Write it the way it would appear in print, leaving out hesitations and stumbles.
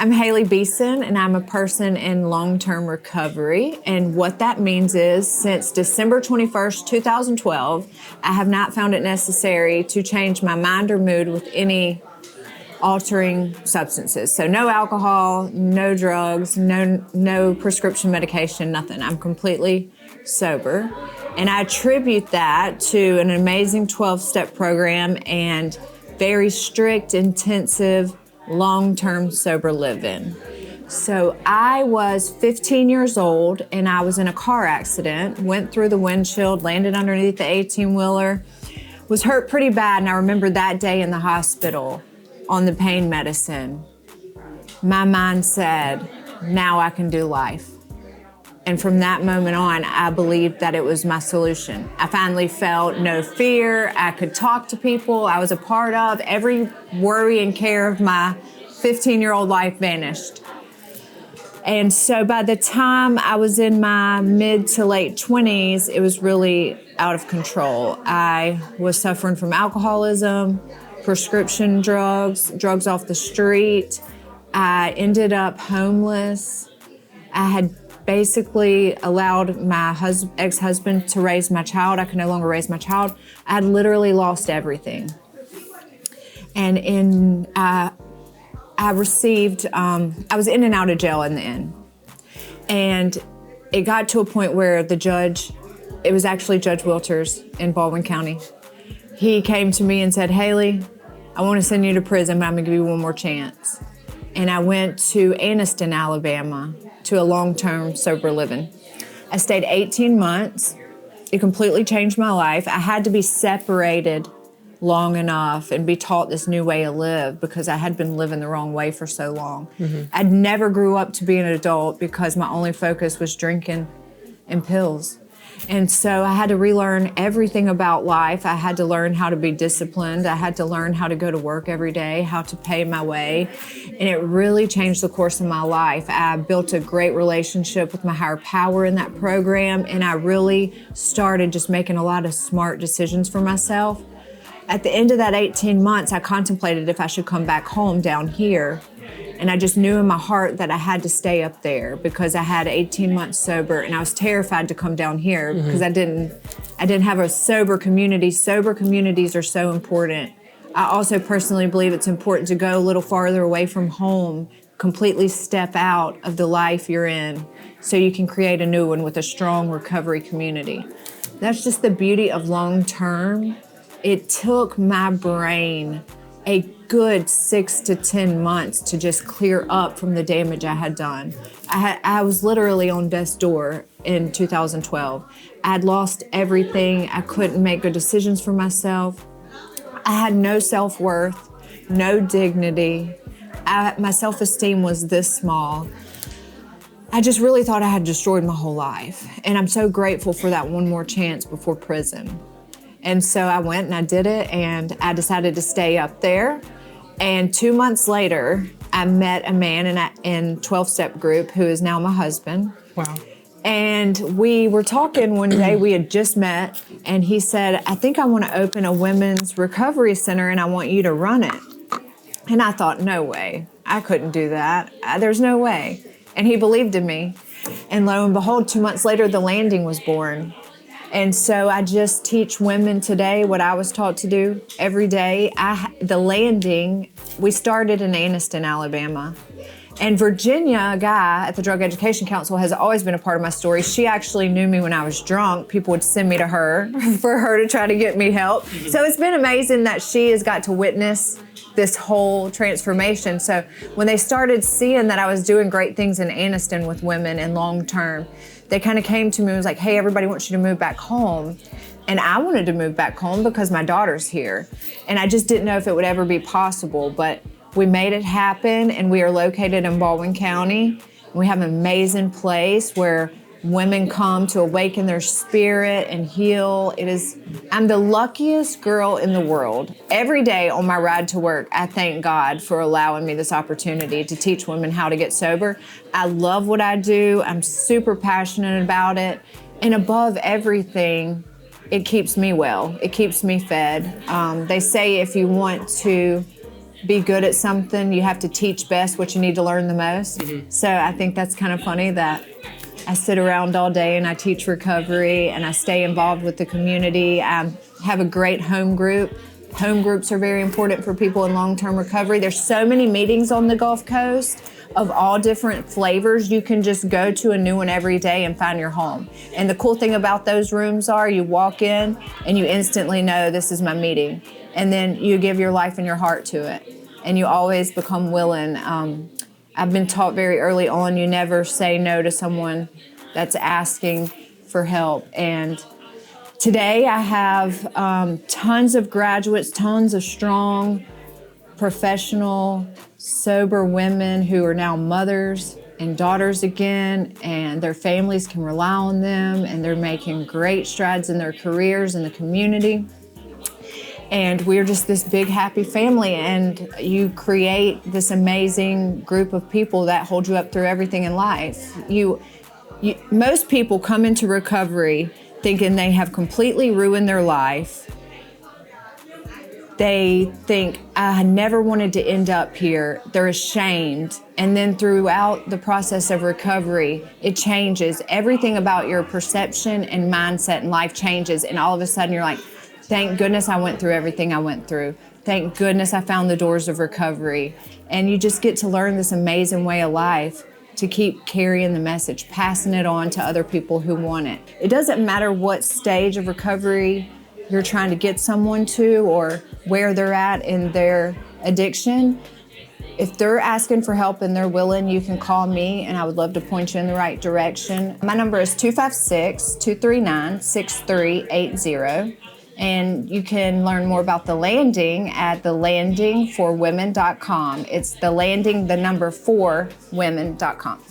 I'm Hayley Beason, and I'm a person in long-term recovery. And what that means is, since December 21st, 2012, I have not found it necessary to change my mind or mood with any altering substances. So no alcohol, no drugs, no prescription medication, nothing. I'm completely sober. And I attribute that to an amazing 12-step program and very strict, intensive, long-term sober living. So I was 15 years old and I was in a car accident, went through the windshield, landed underneath the 18-wheeler, was hurt pretty bad, and I remember that day in the hospital on the pain medicine. My mind said, now I can do life. And from that moment on, I believed that it was my solution. I finally felt no fear. I could talk to people I was a part of. Every worry and care of my 15-year-old life vanished. And so by the time I was in my mid to late 20s, it was really out of control. I was suffering from alcoholism, prescription drugs, drugs off the street. I ended up homeless. I had basically allowed my ex-husband to raise my child. I could no longer raise my child. I had literally lost everything. And I received, I was in and out of jail in the end. And it got to a point where the judge, it was actually Judge Wilters in Baldwin County. He came to me and said, Hayley, I want to send you to prison, but I'm going to give you one more chance. And I went to Anniston, Alabama, to a long-term sober living. I stayed 18 months. It completely changed my life. I had to be separated long enough and be taught this new way to live because I had been living the wrong way for so long. Mm-hmm. I'd never grew up to be an adult because my only focus was drinking and pills. And so I had to relearn everything about life. I had to learn how to be disciplined. I had to learn how to go to work every day, how to pay my way. And it really changed the course of my life. I built a great relationship with my higher power in that program, and I really started just making a lot of smart decisions for myself. At the end of that 18 months, I contemplated if I should come back home down here. And I just knew in my heart that I had to stay up there because I had 18 months sober, and I was terrified to come down here because I didn't have a sober community. Sober communities are so important. I also personally believe it's important to go a little farther away from home, completely step out of the life you're in so you can create a new one with a strong recovery community. That's just the beauty of long term. It took my brain a good 6 to 10 months to just clear up from the damage I had done. I was literally on death's door in 2012. I had lost everything. I couldn't make good decisions for myself. I had no self-worth, no dignity. My self-esteem was this small. I just really thought I had destroyed my whole life. And I'm so grateful for that one more chance before prison. And so I went and I did it, and I decided to stay up there. And 2 months later, I met a man in 12-step group who is now my husband. Wow. And we were talking one day, we had just met, and he said, I think I want to open a women's recovery center and I want you to run it. And I thought, no way, I couldn't do that. There's no way. And he believed in me. And lo and behold, 2 months later, the landing was born. And so I just teach women today what I was taught to do every day. The landing, we started in Anniston, Alabama. And Virginia, a guy at the Drug Education Council, has always been a part of my story. She actually knew me when I was drunk. People would send me to her for her to try to get me help. So it's been amazing that she has got to witness this whole transformation. So when they started seeing that I was doing great things in Anniston with women and long term, they kind of came to me and was like, hey, everybody wants you to move back home. And I wanted to move back home because my daughter's here. And I just didn't know if it would ever be possible, but we made it happen, and we are located in Baldwin County. We have an amazing place where women come to awaken their spirit and heal. I'm the luckiest girl in the world. Every day on my ride to work, I thank God for allowing me this opportunity to teach women how to get sober. I love what I do. I'm super passionate about it. And above everything, it keeps me well. It keeps me fed. They say if you want to be good at something, you have to teach best what you need to learn the most. So I think that's kind of funny that I sit around all day and I teach recovery and I stay involved with the community. I have a great home group. Home groups are very important for people in long-term recovery. There's so many meetings on the Gulf Coast of all different flavors. You can just go to a new one every day and find your home. And the cool thing about those rooms are you walk in and you instantly know this is my meeting. And then you give your life and your heart to it. And you always become willing. I've been taught very early on, you never say no to someone that's asking for help. And today I have tons of graduates, tons of strong, professional, sober women who are now mothers and daughters again, and their families can rely on them, and they're making great strides in their careers in the community. And we're just this big, happy family, and you create this amazing group of people that hold you up through everything in life. Most people come into recovery thinking they have completely ruined their life. They think, I never wanted to end up here. They're ashamed. And then throughout the process of recovery, it changes. Everything about your perception and mindset in life changes. And all of a sudden you're like, thank goodness I went through everything I went through. Thank goodness I found the doors of recovery. And you just get to learn this amazing way of life to keep carrying the message, passing it on to other people who want it. It doesn't matter what stage of recovery you're trying to get someone to or where they're at in their addiction. If they're asking for help and they're willing, you can call me and I would love to point you in the right direction. My number is 256-239-6380. And you can learn more about The Landing at thelandingforwomen.com. It's The Landing, the number 4women.com.